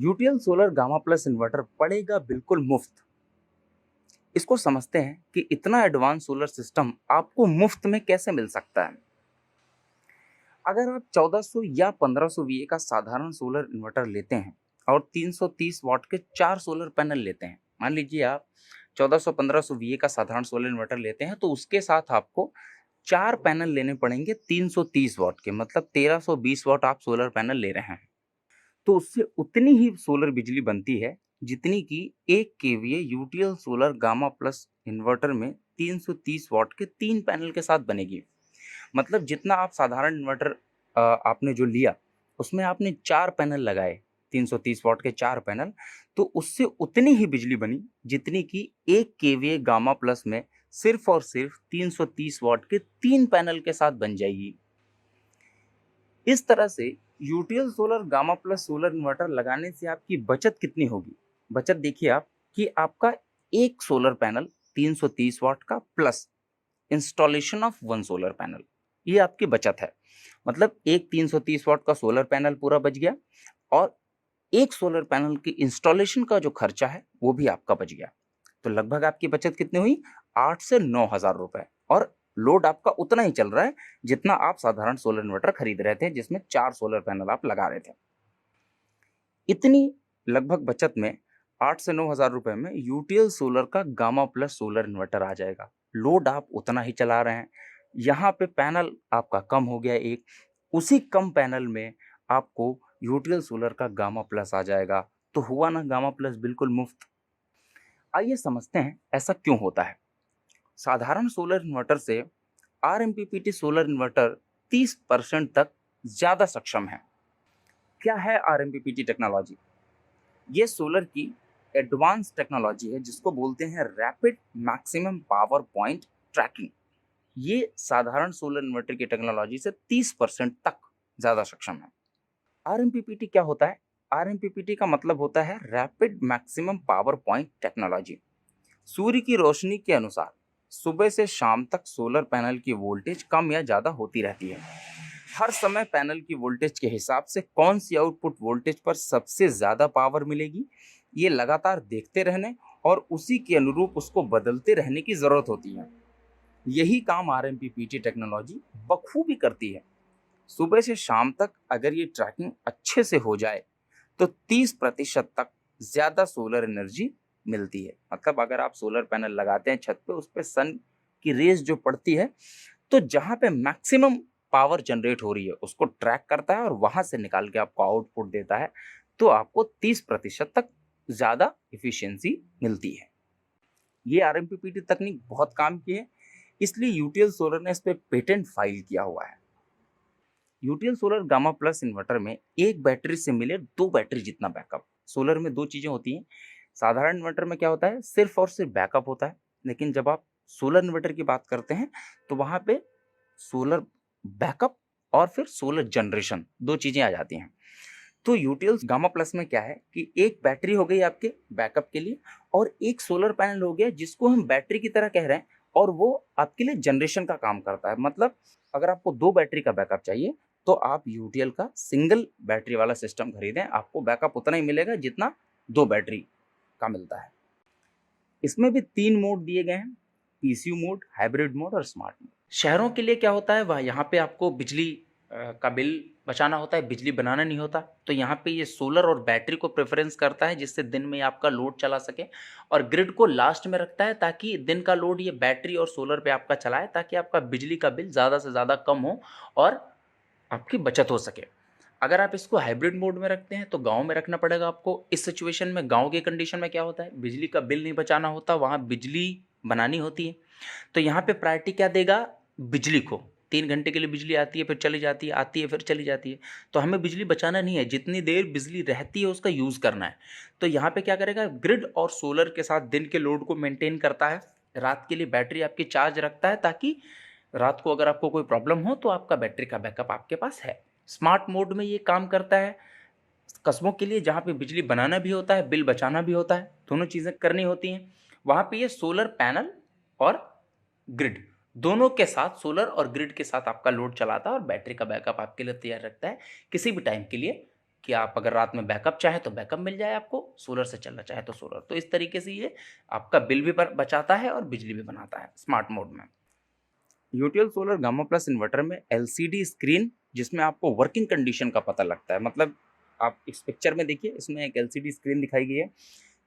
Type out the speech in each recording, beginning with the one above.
UTL solar gamma plus inverter पड़ेगा बिल्कुल मुफ्त। इसको समझते हैं कि इतना एडवांस सोलर सिस्टम आपको मुफ्त में कैसे मिल सकता है। अगर आप 1400 या 1500 वीए का साधारण सोलर इन्वर्टर लेते हैं और 330 वॉट के 4 सोलर पैनल लेते हैं, मान लीजिए आप 1400-1500 वीए का साधारण सोलर इन्वर्टर लेते हैं, तो उसके साथ आपको 4 पैनल लेने पड़ेंगे 330 वॉट के, मतलब 1320 वॉट आप सोलर पैनल ले रहे हैं। तो उससे उतनी ही सोलर बिजली बनती है जितनी कि 1 KVA UTL solar gamma plus inverter में 330 वॉट के 3 पैनल के साथ बनेगी। मतलब जितना आप साधारण इन्वर्टर आपने जो लिया, उसमें आपने 4 पैनल लगाए, 330 वॉट के 4 पैनल, तो उससे उतनी ही बिजली बनी जितनी कि 1 केवीए गामा प्लस में सिर्फ और सिर्फ 330 वॉट के 3 पैनल के साथ बन जाएगी। इस तरह से UTL solar gamma plus solar inverter लगाने से आपकी बचत कितनी होगी? बचत देखिए आप कि आपका एक सोलर पैनल 330 वॉट का plus installation of 1 solar panel, ये आपकी बचत है। मतलब एक 330 वॉट का सोलर पैनल पूरा बच गया और एक सोलर पैनल की इंस्टॉलेशन का जो खर्चा है वो भी आपका बच गया। तो लगभग आपकी बचत कितनी हुई? 8 से 9 हज़ार रुपए। और लोड आपका उतना ही चल रहा है जितना आप साधारण सोलर इन्वर्टर खरीद रहे थे, जिसमें 4 सोलर पैनल आप लगा रहे थे। इतनी लगभग बचत में 8 से 9 हज़ार रुपए में यूटीएल सोलर का गामा प्लस सोलर इन्वर्टर आ जाएगा। लोड आप उतना ही चला रहे हैं, यहाँ पे पैनल आपका कम हो गया एक, उसी कम पैनल में आपको यूटीएल सोलर का गामा प्लस आ जाएगा। तो हुआ ना गामा प्लस बिल्कुल मुफ्त। आइए समझते हैं ऐसा क्यों होता है। साधारण सोलर इन्वर्टर से आरएमपीपीटी सोलर इन्वर्टर 30% तक ज्यादा सक्षम है। क्या है आरएमपीपीटी टेक्नोलॉजी? ये सोलर की एडवांस टेक्नोलॉजी है जिसको बोलते हैं rapid maximum power point tracking. ये साधारण सोलर इन्वर्टर की टेक्नोलॉजी से 30% तक ज्यादा सक्षम है। आरएमपीपीटी क्या होता है? आरएमपीपीटी का मतलब होता है rapid maximum power point technology. सूर्य की रोशनी के अनुसार सुबह से शाम तक सोलर पैनल की वोल्टेज कम या ज्यादा होती रहती है। हर समय पैनल की वोल्टेज के हिसाब से कौन सी आउटपुट वोल्टेज पर सबसे ज्यादा पावर मिलेगी, ये लगातार देखते रहने और उसी के अनुरूप उसको बदलते रहने की जरूरत होती है। यही काम आरएमपीपीटी टेक्नोलॉजी बखूबी करती है। सुबह से शाम तक अगर ये ट्रैकिंग अच्छे से हो जाए तो 30% तक ज्यादा सोलर एनर्जी मिलती है। मतलब अगर आप सोलर पैनल लगाते हैं छत पे, उस पे सन की रेज जो पड़ती है, तो जहां पे मैक्सिमम पावर जनरेट हो रही है उसको ट्रैक करता है और वहां से निकाल के आपको आउटपुट देता है। तो आपको 30% तक ज्यादा इफिशियंसी मिलती है। ये आरएमपीपीटी तकनीक बहुत काम की है, इसलिए यूटीएल सोलर ने इस पे पेटेंट फाइल किया हुआ है। UTL solar gamma plus inverter में एक बैटरी से मिले 2 बैटरी जितना बैकअप। सोलर में 2 चीजें होती हैं। साधारण इन्वर्टर में क्या होता है? सिर्फ और सिर्फ बैकअप होता है। लेकिन जब आप सोलर इन्वर्टर की बात करते हैं तो वहां पे सोलर बैकअप और फिर सोलर जनरेशन, 2 चीजें आ जाती हैं। तो यूटीएल गामा प्लस में क्या है कि एक बैटरी हो गई आपके बैकअप के लिए और एक सोलर पैनल हो गया जिसको हम बैटरी की तरह कह रहे हैं, और वो आपके लिए जनरेशन का काम करता है। मतलब अगर आपको 2 बैटरी का बैकअप चाहिए तो आप यूटीएल का सिंगल बैटरी वाला सिस्टम खरीदें, आपको बैकअप उतना ही मिलेगा जितना 2 बैटरी का मिलता है। इसमें भी 3 मोड दिए गए हैं: पीसीयू मोड, हाइब्रिड मोड और स्मार्ट मोड। शहरों के लिए क्या होता है, वह यहाँ पे आपको बिजली का बिल बचाना होता है, बिजली बनाना नहीं होता। तो यहाँ पे ये सोलर और बैटरी को प्रेफरेंस करता है जिससे दिन में आपका लोड चला सके, और ग्रिड को लास्ट में रखता है ताकि दिन का लोड ये बैटरी और सोलर पे आपका चलाए, ताकि आपका बिजली का बिल ज़्यादा से ज़्यादा कम हो और आपकी बचत हो सके। अगर आप इसको हाइब्रिड मोड में रखते हैं तो गांव में रखना पड़ेगा आपको। इस सिचुएशन में, गांव की कंडीशन में क्या होता है, बिजली का बिल नहीं बचाना होता, वहाँ बिजली बनानी होती है। तो यहाँ पे प्रायोरिटी क्या देगा? बिजली को। 3 घंटे के लिए बिजली आती है फिर चली जाती है, आती है फिर चली जाती है। तो हमें बिजली बचाना नहीं है, जितनी देर बिजली रहती है उसका यूज़ करना है। तो यहाँ पे क्या करेगा, ग्रिड और सोलर के साथ दिन के लोड को मेंटेन करता है, रात के लिए बैटरी आपकी चार्ज रखता है ताकि रात को अगर आपको कोई प्रॉब्लम हो तो आपका बैटरी का बैकअप आपके पास है। स्मार्ट मोड में ये काम करता है कस्बों के लिए जहाँ पे बिजली बनाना भी होता है, बिल बचाना भी होता है, दोनों चीज़ें करनी होती हैं। वहाँ पे ये सोलर पैनल और ग्रिड दोनों के साथ, सोलर और ग्रिड के साथ आपका लोड चलाता है और बैटरी का बैकअप आपके लिए तैयार रखता है किसी भी टाइम के लिए कि आप अगर रात में बैकअप चाहे तो बैकअप मिल जाए आपको, सोलर से चलना चाहे तो सोलर। तो इस तरीके से ये आपका बिल भी बचाता है और बिजली भी बनाता है स्मार्ट मोड में। UTL solar gamma plus inverter में एलसीडी स्क्रीन, जिसमें आपको वर्किंग कंडीशन का पता लगता है। मतलब आप इस पिक्चर में देखिए, इसमें एक एलसीडी स्क्रीन दिखाई गई है।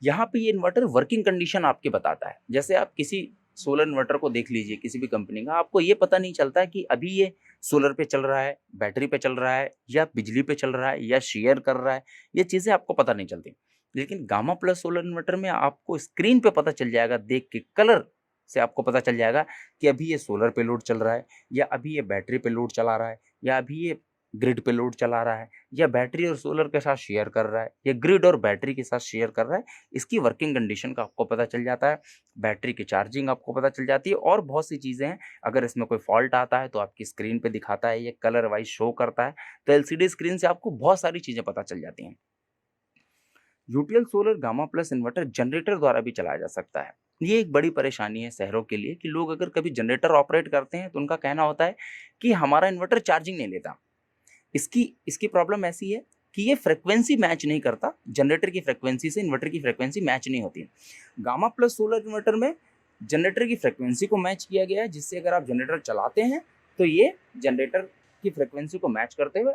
यहाँ पे ये इन्वर्टर वर्किंग कंडीशन आपके बताता है। जैसे आप किसी सोलर इन्वर्टर को देख लीजिए किसी भी कंपनी का, आपको ये पता नहीं चलता कि अभी ये सोलर पे चल रहा है, बैटरी पे चल रहा है, या बिजली पे चल रहा है, या शेयर कर रहा है। ये चीज़ें आपको पता नहीं चलती। लेकिन गामा प्लस सोलर इन्वर्टर में आपको स्क्रीन पे पता चल जाएगा, देख के कलर से आपको पता चल जाएगा कि अभी ये सोलर पे लोड चल रहा है, या अभी ये बैटरी पे लोड चला रहा है, या अभी ये ग्रिड पे लोड चला रहा है, या बैटरी और सोलर के साथ शेयर कर रहा है, या ग्रिड और बैटरी के साथ शेयर कर रहा है। इसकी वर्किंग कंडीशन का आपको पता चल जाता है, बैटरी की चार्जिंग आपको पता चल जाती है, और बहुत सी चीज़ें हैं। अगर इसमें कोई फॉल्ट आता है तो आपकी स्क्रीन पे दिखाता है, ये कलर वाइज शो करता है। तो एलसीडी स्क्रीन से आपको बहुत सारी चीज़ें पता चल जाती हैं। UTL solar gamma plus inverter generator द्वारा भी चलाया जा सकता है। ये एक बड़ी परेशानी है शहरों के लिए कि लोग अगर कभी जनरेटर ऑपरेट करते हैं तो उनका कहना होता है कि हमारा इन्वर्टर चार्जिंग नहीं लेता। इसकी इसकी प्रॉब्लम ऐसी है कि ये फ्रीक्वेंसी मैच नहीं करता, जनरेटर की फ्रीक्वेंसी से इन्वर्टर की फ्रीक्वेंसी मैच नहीं होती। गामा प्लस सोलर इन्वर्टर में जनरेटर की फ्रीक्वेंसी को मैच किया गया है, जिससे अगर आप जनरेटर चलाते हैं तो ये जनरेटर की फ्रीक्वेंसी को मैच करते हुए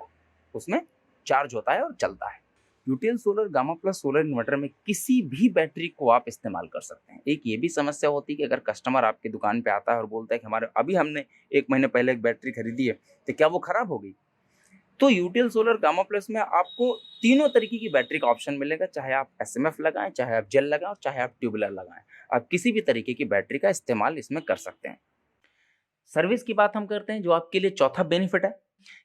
उसमें चार्ज होता है और चलता है। UTL solar gamma plus solar inverter में किसी भी बैटरी को आप इस्तेमाल कर सकते हैं। एक ये भी समस्या होती है कि अगर कस्टमर आपकी दुकान पे आता है और बोलता है कि हमारे अभी हमने 1 महीने पहले एक बैटरी खरीदी है, तो क्या वो खराब हो गई? तो यूटीएल सोलर गामा प्लस में आपको तीनों तरीके की बैटरी का ऑप्शन मिलेगा। चाहे आप एसएमएफ लगाएं, चाहे आप जेल लगाएं, और चाहे आप ट्यूबुलर लगाएं। आप किसी भी तरीके की बैटरी का इस्तेमाल इसमें कर सकते हैं। सर्विस की बात हम करते हैं, जो आपके लिए चौथा बेनिफिट है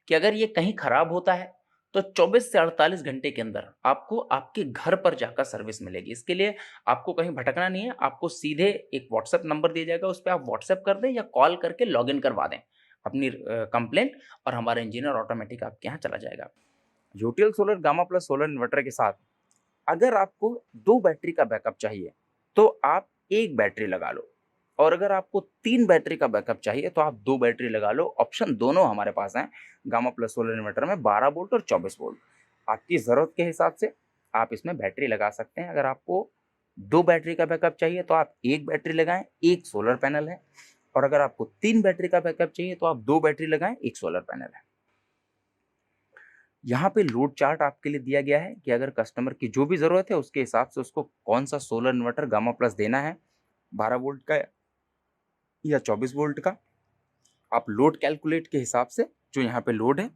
कि अगर ये कहीं खराब होता है तो 24 से 48 घंटे के अंदर आपको आपके घर पर जाकर सर्विस मिलेगी। इसके लिए आपको कहीं भटकना नहीं है। आपको सीधे एक व्हाट्सएप नंबर दिया जाएगा, उस पर आप व्हाट्सएप कर दें या कॉल करके लॉगिन करवा दें अपनी कंप्लेंट, और हमारा इंजीनियर ऑटोमेटिक आपके यहाँ चला जाएगा। UTL solar gamma plus solar inverter के साथ अगर आपको 2 बैटरी का बैकअप चाहिए तो आप 1 बैटरी लगा लो, और अगर आपको 3 बैटरी का बैकअप चाहिए तो आप 2 बैटरी लगा लो। ऑप्शन दोनों हमारे पास हैं गामा प्लस सोलर इन्वर्टर में, 12 वोल्ट और 24 वोल्ट। आपकी ज़रूरत के हिसाब से आप इसमें बैटरी लगा सकते हैं। अगर आपको 2 बैटरी का बैकअप चाहिए तो आप 1 बैटरी लगाएं, 1 सोलर पैनल है, और अगर आपको 3 बैटरी का बैकअप चाहिए तो आप 2 बैटरी लगाएं, 1 सोलर पैनल है। यहाँ पे लोड चार्ट आपके लिए दिया गया है कि अगर कस्टमर की जो भी ज़रूरत है उसके हिसाब से उसको कौन सा सोलर इन्वर्टर गामा प्लस देना है, 12 वोल्ट का या 24 वोल्ट का। आप लोड कैलकुलेट के हिसाब से जो यहाँ पे लोड है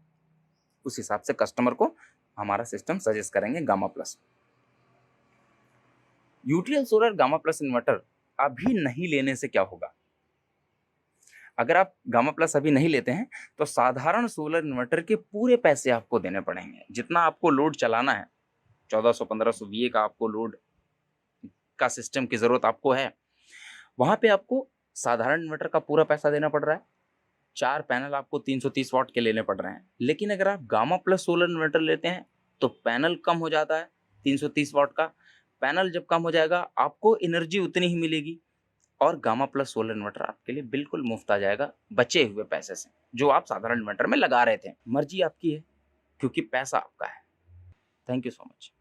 उस हिसाब से कस्टमर को हमारा सिस्टम सजेस्ट करेंगे gamma plus. UTL solar gamma plus inverter अभी नहीं लेने से क्या होगा? अगर आप गामा प्लस अभी नहीं लेते हैं तो साधारण सोलर इन्वर्टर के पूरे पैसे आपको देने पड़ेंगे। जितना आपको लोड चलाना है, 1400-1500 वीए का आपको लोड का सिस्टम की ज़रूरत आपको है, वहाँ पे आपको साधारण इन्वर्टर का पूरा पैसा देना पड़ रहा है। 4 पैनल आपको 330 वाट के लेने पड़ रहे हैं। लेकिन अगर आप गामा प्लस सोलर इन्वर्टर लेते हैं तो पैनल कम हो जाता है 330 वाट का। पैनल जब कम हो जाएगा आपको एनर्जी उतनी ही मिलेगी, और गामा प्लस सोलर इन्वर्टर आपके लिए बिल्कुल मुफ्त आ जाएगा बचे हुए पैसे से, जो आप साधारण इन्वर्टर में लगा रहे थे। मर्जी आपकी है, क्योंकि पैसा आपका है। Thank you so much.